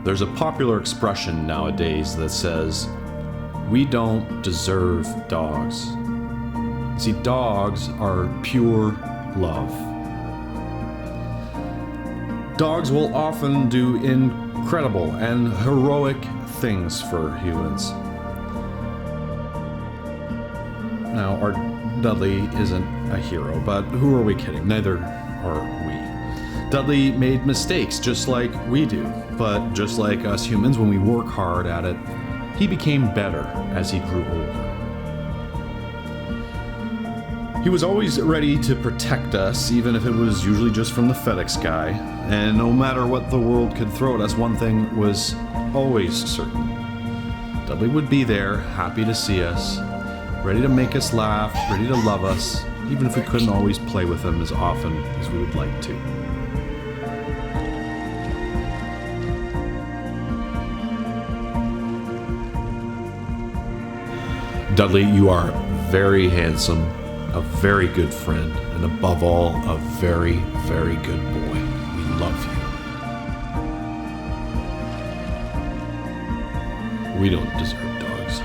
There's a popular expression nowadays that says, "We don't deserve dogs." See, dogs are pure love. Dogs will often do incredible and heroic things for humans. Now, our Dudley isn't a hero, but who are we kidding? Neither are we. Dudley made mistakes just like we do, but just like us humans, when we work hard at it, he became better as he grew older. He was always ready to protect us, even if it was usually just from the FedEx guy. And no matter what the world could throw at us, one thing was always certain. Dudley would be there, happy to see us, ready to make us laugh, ready to love us, even if we couldn't always play with him as often as we would like to. Dudley, you are very handsome, a very good friend, and above all, a very, very good boy. We love you. We don't deserve dogs.